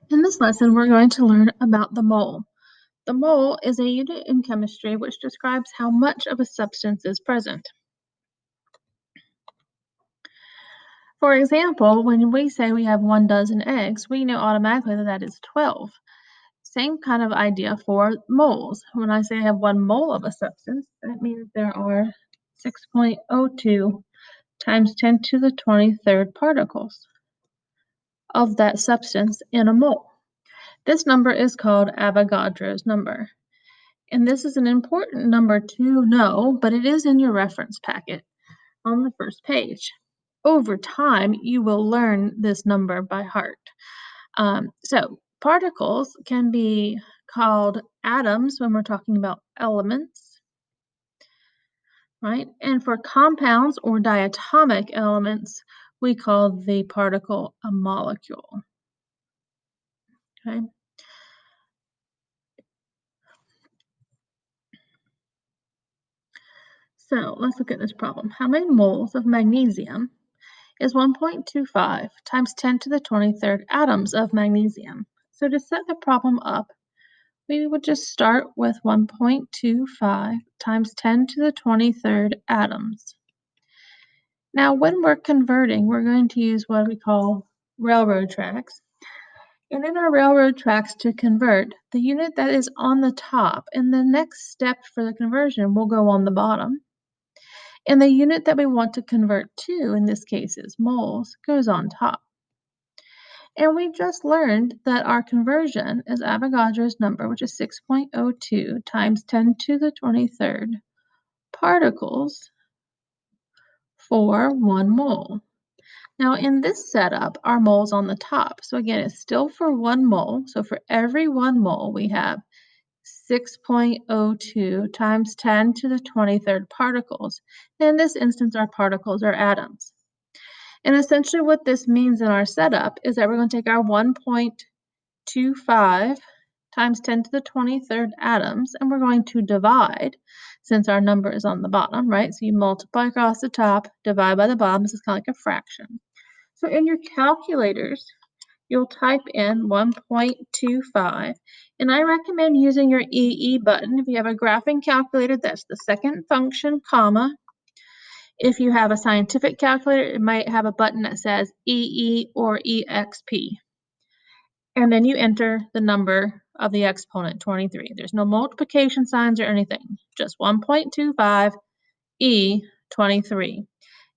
In this lesson, we're going to learn about the mole. The mole is a unit in chemistry which describes how much of a substance is present. For example, when we say we have 1 dozen eggs, we know automatically that that is 12. Same kind of idea for moles. When I say I have 1 mole of a substance, that means there are 6.02 times 10 to the 23rd particles of that substance in a mole. This number is called Avogadros number. And this is an important number to know, but it is in your reference packet on the first page. Over time, you will learn this number by heart. So particles can be called atoms when we're talking about elements, right? And for compounds or diatomic elements, we call the particle a molecule, okay? So let's look at this problem. How many moles of magnesium is 1.25 times 10 to the 23rd atoms of magnesium? So to set the problem up, we would just start with 1.25 times 10 to the 23rd atoms. Now, when we're converting, we're going to use what we call railroad tracks. And in our railroad tracks to convert, the unit that is on the top in the next step for the conversion will go on the bottom. And the unit that we want to convert to, in this case is moles, goes on top. And we just learned that our conversion is Avogadros number, which is 6.02 times 10 to the 23rd particles for 1 mole. Now in this setup, our mole's on the top. So again, it's still for 1 mole. So for every 1 mole, we have 6.02 times 10 to the 23rd particles. In this instance, our particles are atoms. And essentially what this means in our setup is that we're going to take our 1.25 times 10 to the 23rd atoms, and we're going to divide, since our number is on the bottom, right? So you multiply across the top, divide by the bottom. This is kind of like a fraction. So in your calculators, you'll type in 1.25, and I recommend using your EE button. If you have a graphing calculator, that's the second function, comma. If you have a scientific calculator, it might have a button that says EE or EXP. And then you enter the number of the exponent, 23. There's no multiplication signs or anything, just 1.25 E 23.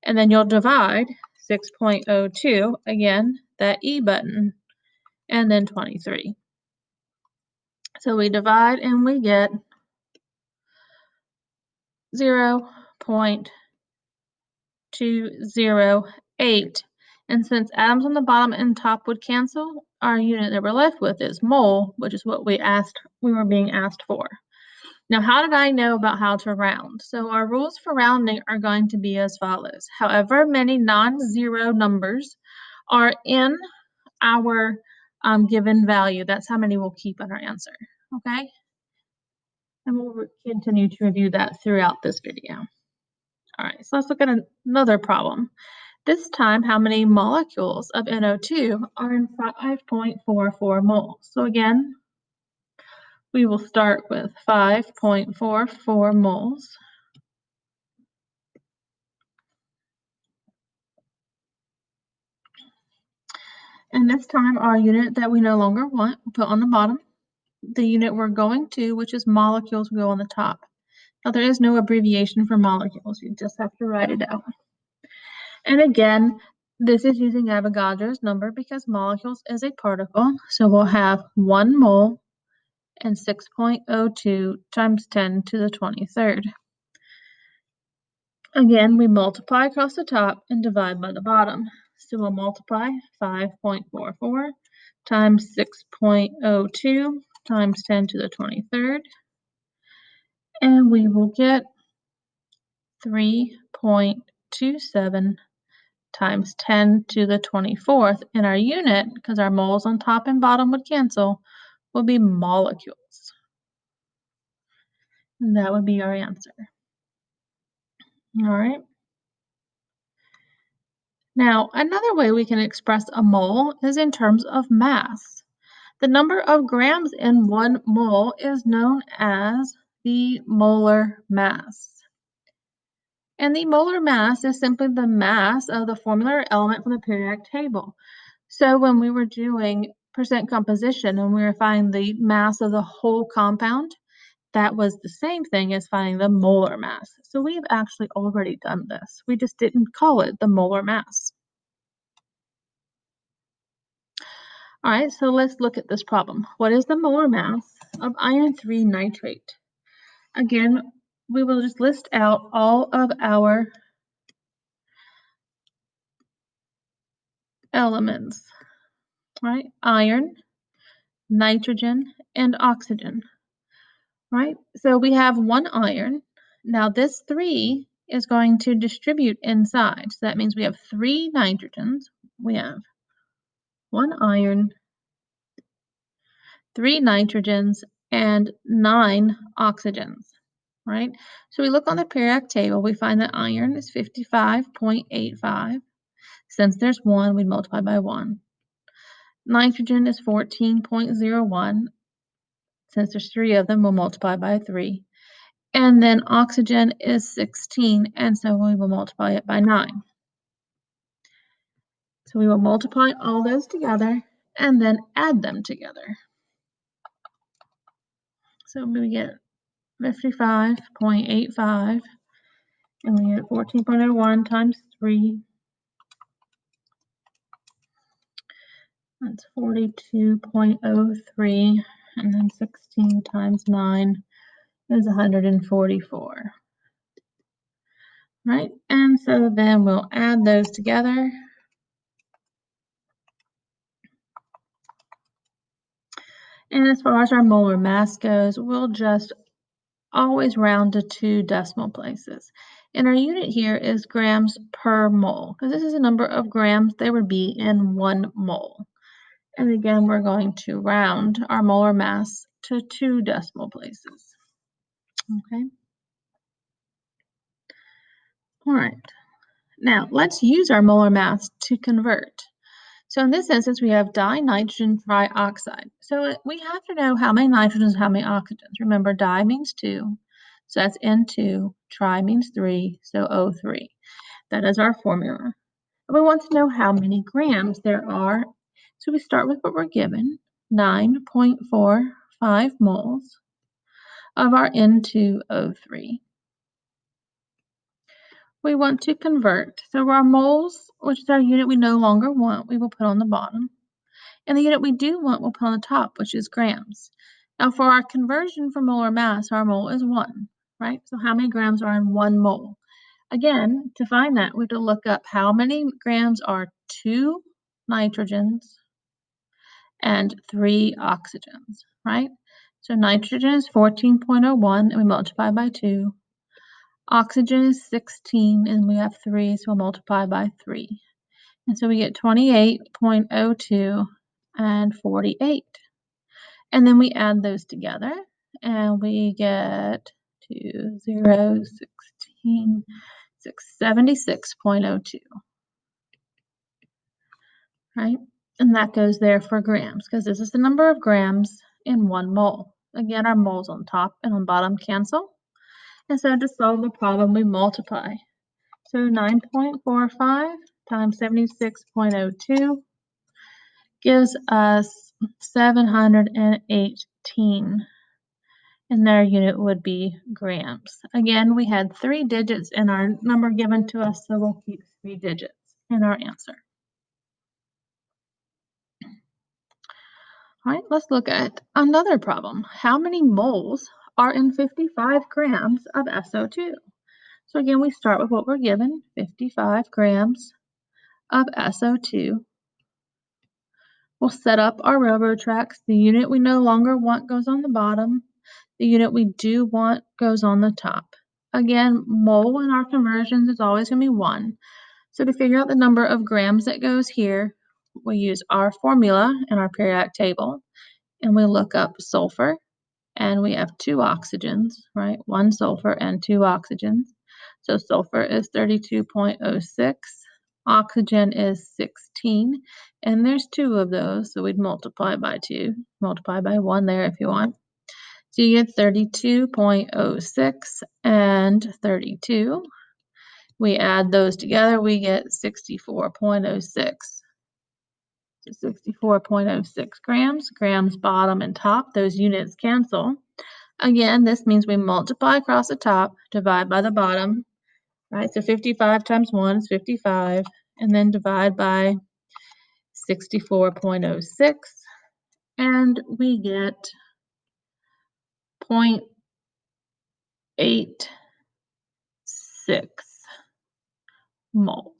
And then you'll divide 6.02, again, that E button, and then 23. So we divide and we get 0.208. And since atoms on the bottom and top would cancel, our unit that we're left with is mole, which is what we were being asked for. Now, how did I know about how to round? So our rules for rounding are going to be as follows. However many non-zero numbers are in our given value, that's how many we'll keep in our answer, okay? And we'll continue to review that throughout this video. All right, so let's look at another problem. This time, how many molecules of NO2 are in 5.44 moles? So again, we will start with 5.44 moles. And this time, our unit that we no longer want, we'll put on the bottom. The unit we're going to, which is molecules, will go on the top. Now, there is no abbreviation for molecules. You just have to write it out. And again, this is using Avogadros number because molecules is a particle. So we'll have 1 mole and 6.02 times 10 to the 23rd. Again, we multiply across the top and divide by the bottom. So we'll multiply 5.44 times 6.02 times 10 to the 23rd. And we will get 3.27 times 10 to the 24th. And our unit, because our moles on top and bottom would cancel, will be molecules. And that would be our answer. All right. Now, another way we can express a mole is in terms of mass. The number of grams in 1 mole is known as the molar mass. And the molar mass is simply the mass of the formula element from the periodic table. So when we were doing percent composition and we were finding the mass of the whole compound, that was the same thing as finding the molar mass. So we've actually already done this. We just didn't call it the molar mass. All right, so let's look at this problem. What is the molar mass of iron 3 nitrate? Again, we will just list out all of our elements, right? Iron, nitrogen, and oxygen, right? So we have 1 iron. Now this 3 is going to distribute inside. So that means we have 3 nitrogens. We have 1 iron, 3 nitrogens, and 9 oxygens, right? So we look on the periodic table, we find that iron is 55.85. Since there's 1, we multiply by 1. Nitrogen is 14.01. Since there's 3 of them, we'll multiply by 3. And then oxygen is 16, and so we will multiply it by 9. So we will multiply all those together and then add them together. So we get 55.85, and we get 14.01 times 3. That's 42.03, and then 16 times 9 is 144. Right, and so then we'll add those together. And as far as our molar mass goes, we'll just always round to 2 decimal places. And our unit here is grams per mole, because this is the number of grams there would be in 1 mole. And again, we're going to round our molar mass to 2 decimal places. Okay. All right. Now, let's use our molar mass to convert. So in this instance, we have dinitrogen trioxide. So we have to know how many nitrogens, how many oxygens. Remember, di means 2, so that's N2. Tri means 3, so O3. That is our formula. And we want to know how many grams there are. So we start with what we're given, 9.45 moles of our N2O3. We want to convert. So our moles, which is our unit we no longer want, we will put on the bottom. And the unit we do want, we'll put on the top, which is grams. Now for our conversion from molar mass, our mole is 1, right? So how many grams are in 1 mole? Again, to find that, we have to look up how many grams are 2 nitrogens and 3 oxygens, right? So nitrogen is 14.01, and we multiply by 2. Oxygen is 16, and we have 3, so we'll multiply by 3. And so we get 28.02 and 48. And then we add those together, and we get 2, 0, 16, 76.02, right? And that goes there for grams, because this is the number of grams in 1 mole. Again, our moles on top and on bottom cancel. And so to solve the problem, we multiply. So 9.45 times 76.02 gives us 718. And their unit would be grams. Again, we had 3 digits in our number given to us, so we'll keep 3 digits in our answer. All right, let's look at another problem. How many moles are in 55 grams of SO2? So again, we start with what we're given, 55 grams of SO2. We'll set up our railroad tracks. The unit we no longer want goes on the bottom. The unit we do want goes on the top. Again, mole in our conversions is always going to be 1. So to figure out the number of grams that goes here, we use our formula in our periodic table, and we look up sulfur, and we have 2 oxygens, right? 1 sulfur and 2 oxygens. So sulfur is 32.06, oxygen is 16, And there's 2 of those, so we'd multiply by 2. Multiply by 1 there if you want. So you get 32.06 and 32. We add those together, we get 64.06. So 64.06 grams. Grams bottom and top, those units cancel. Again, this means we multiply across the top, divide by the bottom, right? So 55 times 1 is 55, and then divide by 64.06, and we get 0.86 moles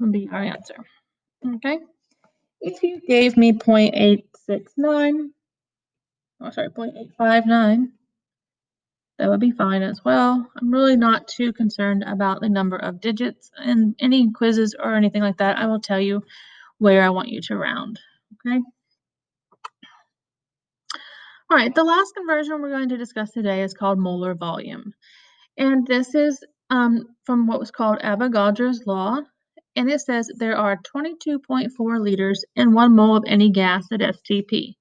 would be our answer. Okay? If you gave me 0.869, oh sorry, 0.859, that would be fine as well. I'm really not too concerned about the number of digits. In any quizzes or anything like that, I will tell you where I want you to round. Okay? All right, the last conversion we're going to discuss today is called molar volume. And this is from what was called Avogadros law. And it says there are 22.4 liters in 1 mole of any gas at STP.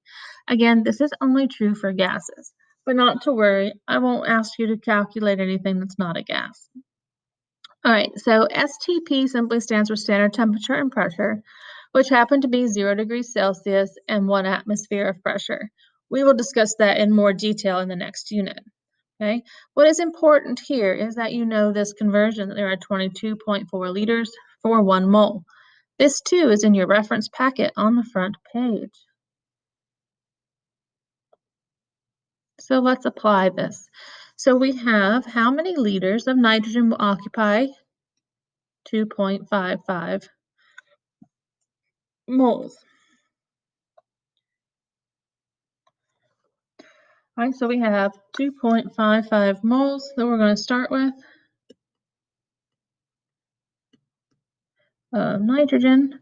Again, this is only true for gases, but not to worry, I won't ask you to calculate anything that's not a gas. All right, so STP simply stands for standard temperature and pressure, which happen to be 0 degrees Celsius and 1 atmosphere of pressure. We will discuss that in more detail in the next unit. Okay, what is important here is that you know this conversion, that there are 22.4 liters for 1 mole. This too is in your reference packet on the front page. So let's apply this. So we have how many liters of nitrogen will occupy 2.55 moles. All right, so we have 2.55 moles that we're going to start with of nitrogen.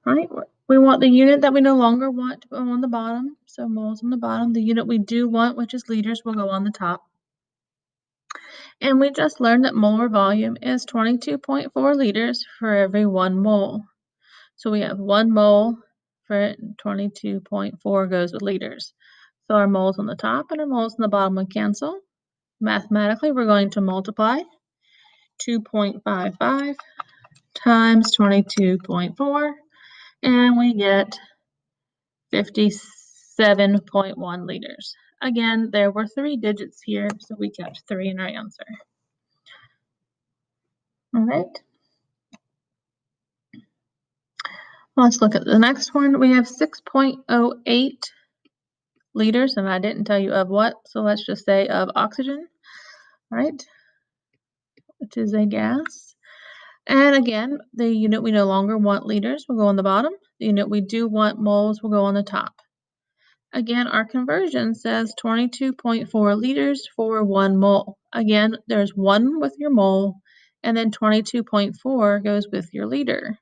All right, we want the unit that we no longer want to go on the bottom, so moles on the bottom. The unit we do want, which is liters, will go on the top. And we just learned that molar volume is 22.4 liters for every 1 mole. So we have 1 mole for 22.4 goes with liters. So our moles on the top and our moles on the bottom would cancel. Mathematically, we're going to multiply 2.55 times 22.4, and we get 57.1 liters. Again, there were 3 digits here, so we kept 3 in our answer. All right. Let's look at the next one. We have 6.08 liters, and I didn't tell you of what, so let's just say of oxygen, right, which is a gas. And again, the unit we no longer want, liters, will go on the bottom. The unit we do want, moles, will go on the top. Again, our conversion says 22.4 liters for 1 mole. Again, there's 1 with your mole, and then 22.4 goes with your liter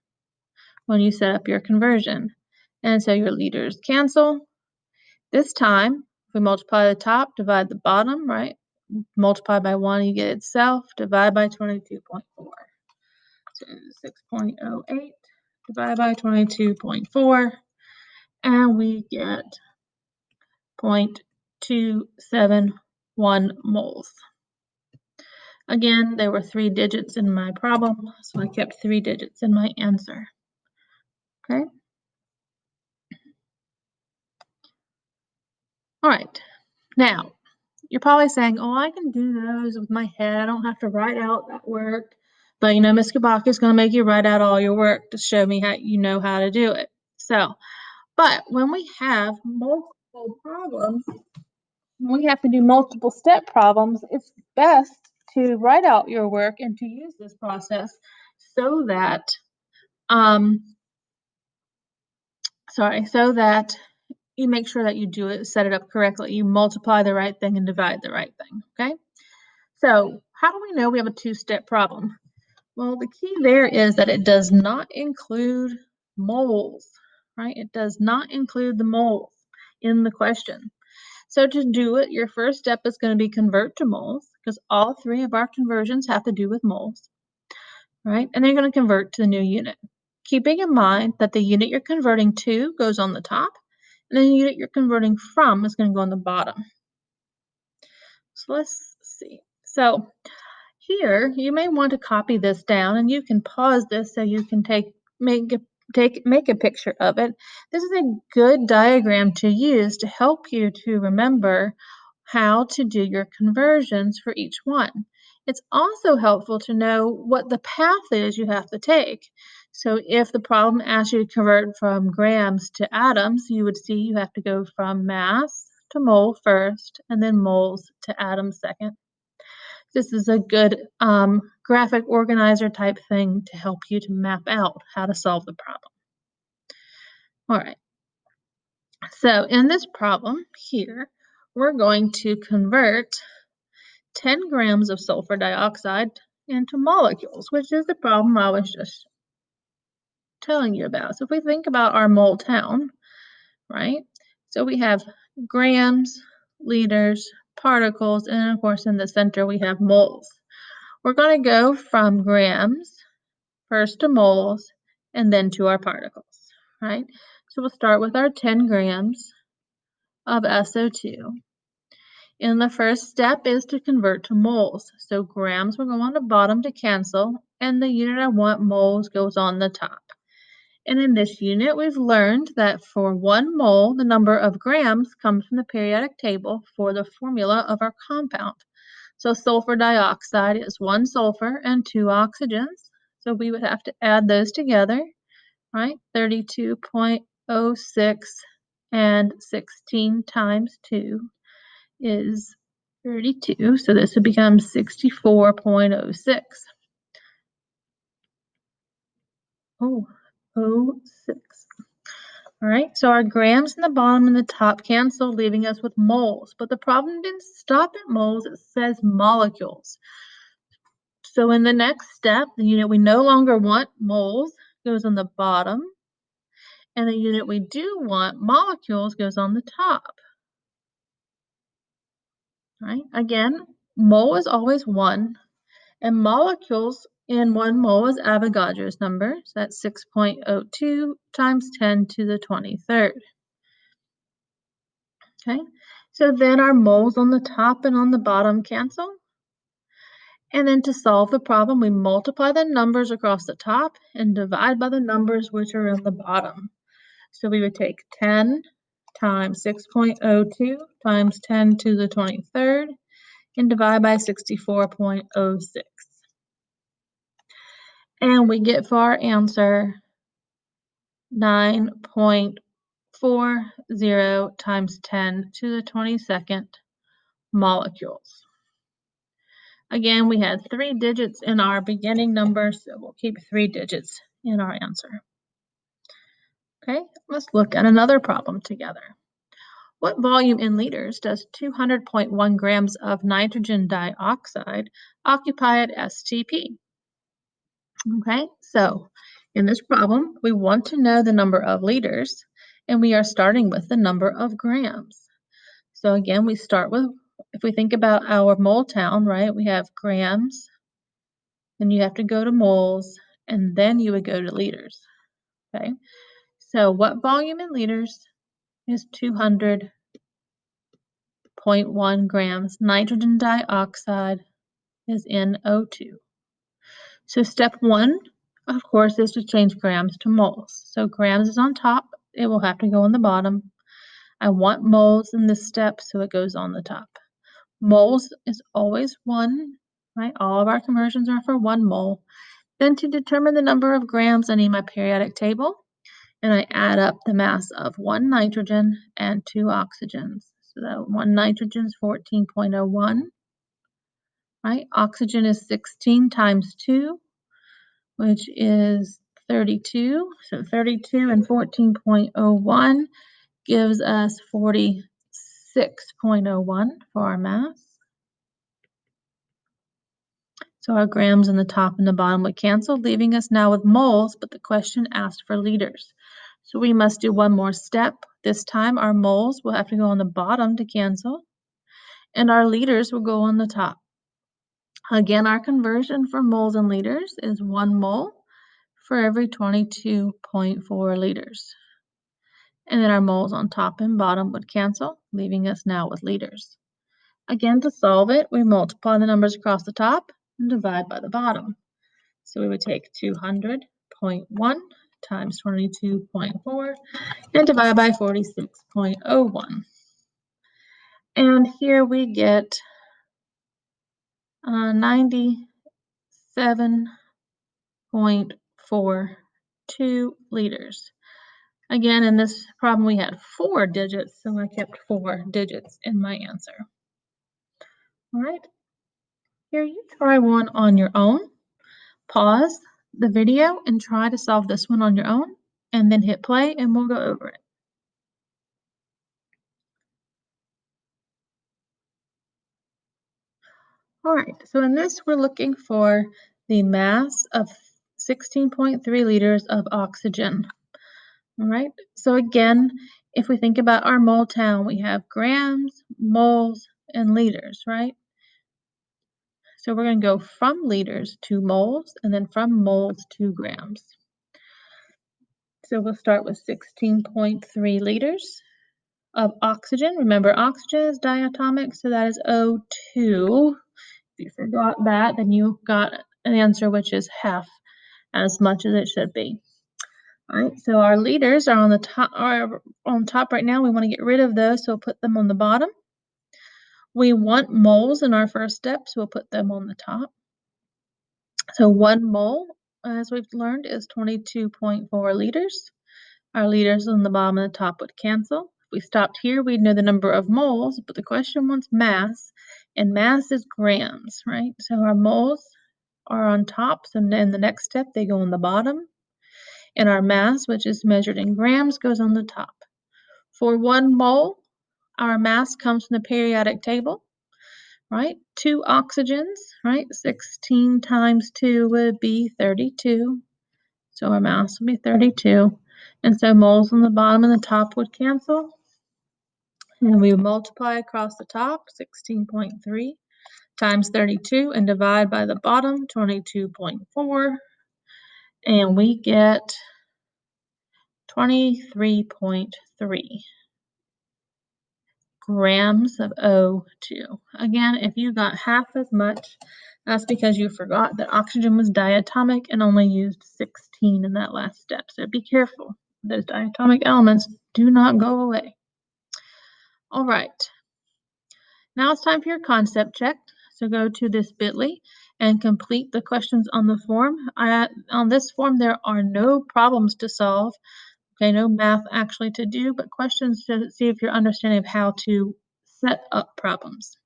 when you set up your conversion. And so your liters cancel. This time, if we multiply the top, divide the bottom, right? Multiply by 1, you get itself, divide by 22.4. So 6.08 divided by 22.4, and we get 0.271 moles. Again, there were 3 digits in my problem, so I kept 3 digits in my answer. Okay? All right. Now, you're probably saying, oh, I can do those with my head. I don't have to write out that work. But, you know, Ms. Kabaka is going to make you write out all your work to show me how you know how to do it. So, but when we have multiple problems, when we have to do multiple step problems, it's best to write out your work and to use this process so that, so that you make sure that you do it, set it up correctly. You multiply the right thing and divide the right thing, okay? So how do we know we have a 2-step problem? Well, the key there is that it does not include moles, right? It does not include the moles in the question. So to do it, your first step is going to be convert to moles, because all 3 of our conversions have to do with moles. right? And then you're going to convert to the new unit. Keeping in mind that the unit you're converting to goes on the top, and then the unit you're converting from is going to go on the bottom. So let's see. So here, you may want to copy this down, and you can pause this so you can make a picture of it. This is a good diagram to use to help you to remember how to do your conversions for each one. It's also helpful to know what the path is you have to take. So if the problem asks you to convert from grams to atoms, you would see you have to go from mass to mole first, and then moles to atoms second. This is a good graphic organizer type thing to help you to map out how to solve the problem. All right, so in this problem here, we're going to convert 10 grams of sulfur dioxide into molecules, which is the problem I was just telling you about. So if we think about our mole town, right? So we have grams, liters, particles, and of course in the center we have moles. We're going to go from grams first to moles, and then to our particles, right? So we'll start with our 10 grams of SO2. And the first step is to convert to moles. So grams will go on the bottom to cancel, and the unit I want, moles, goes on the top. And in this unit, we've learned that for 1 mole, the number of grams comes from the periodic table for the formula of our compound. So sulfur dioxide is 1 sulfur and 2 oxygens. So we would have to add those together, right? 32.06 and 16 times 2 is 32. So this would become 64.06. Oh, 06. All right, so our grams in the bottom and the top cancel, leaving us with moles. But the problem didn't stop at moles, it says molecules. So in the next step, the unit we no longer want, moles, goes on the bottom, and the unit we do want, molecules, goes on the top. Right? Again, mole is always 1, and molecules in 1 mole is Avogadros number. So that's 6.02 times 10 to the 23rd. Okay, so then our moles on the top and on the bottom cancel. And then to solve the problem, we multiply the numbers across the top and divide by the numbers which are in the bottom. So we would take 10 times 6.02 times 10 to the 23rd and divide by 64.06. And we get for our answer 9.40 times 10 to the 22nd molecules. Again, we had 3 digits in our beginning number, so we'll keep 3 digits in our answer. Okay, let's look at another problem together. What volume in liters does 200.1 grams of nitrogen dioxide occupy at STP? Okay, so in this problem, we want to know the number of liters, and we are starting with the number of grams. So again, we start with, if we think about our mole town, right, we have grams, then you have to go to moles, and then you would go to liters. Okay, so what volume in liters is 200.1 grams? Nitrogen dioxide is NO2. So step 1, of course, is to change grams to moles. So grams is on top, it will have to go on the bottom. I want moles in this step, so it goes on the top. Moles is always 1, right? All of our conversions are for 1 mole. Then to determine the number of grams, I need my periodic table, and I add up the mass of 1 nitrogen and 2 oxygens. So that 1 nitrogen is 14.01, right? Oxygen is 16 times 2, which is 32. So 32 and 14.01 gives us 46.01 for our mass. So our grams in the top and the bottom would cancel, leaving us now with moles, but the question asked for liters. So we must do one more step. This time our moles will have to go on the bottom to cancel, and our liters will go on the top. Again, our conversion for moles and liters is 1 mole for every 22.4 liters. And then our moles on top and bottom would cancel, leaving us now with liters. Again, to solve it, we multiply the numbers across the top and divide by the bottom. So we would take 200.1 times 22.4 and divide by 46.01. And here we get 97.42 liters. Again, in this problem, we had 4 digits, so I kept 4 digits in my answer. All right, here you try one on your own. Pause the video and try to solve this one on your own, and then hit play, and we'll go over it. All right, so in this, we're looking for the mass of 16.3 liters of oxygen. All right, so again, if we think about our mole town, we have grams, moles, and liters, right? So we're going to go from liters to moles, and then from moles to grams. So we'll start with 16.3 liters of oxygen. Remember, oxygen is diatomic, so that is O2. If you forgot that, then you got an answer which is half as much as it should be. All right, so our liters are on the top right now. We want to get rid of those, so we'll put them on the bottom. We want moles in our first step, so we'll put them on the top. So 1 mole, as we've learned, is 22.4 liters. Our liters on the bottom and the top would cancel. If we stopped here, we'd know the number of moles, but the question wants mass, and mass is grams, right? So our moles are on top, so in the next step, they go on the bottom, and our mass, which is measured in grams, goes on the top. For 1 mole, our mass comes from the periodic table, right? 2 oxygens, right? 16 times 2 would be 32. So our mass would be 32. And so moles on the bottom and the top would cancel. And we would multiply across the top, 16.3 times 32, and divide by the bottom, 22.4. And we get 23.3 grams of O2. Again, if you got half as much, that's because you forgot that oxygen was diatomic and only used 16 in that last step. So be careful. Those diatomic elements do not go away. All right. Now it's time for your concept check. So go to this bit.ly and complete the questions on the form. On this form, there are no problems to solve. Okay, no math actually to do, but questions to see if you're understanding of how to set up problems.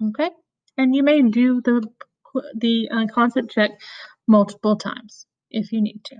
Okay, and you may do the concept check multiple times if you need to.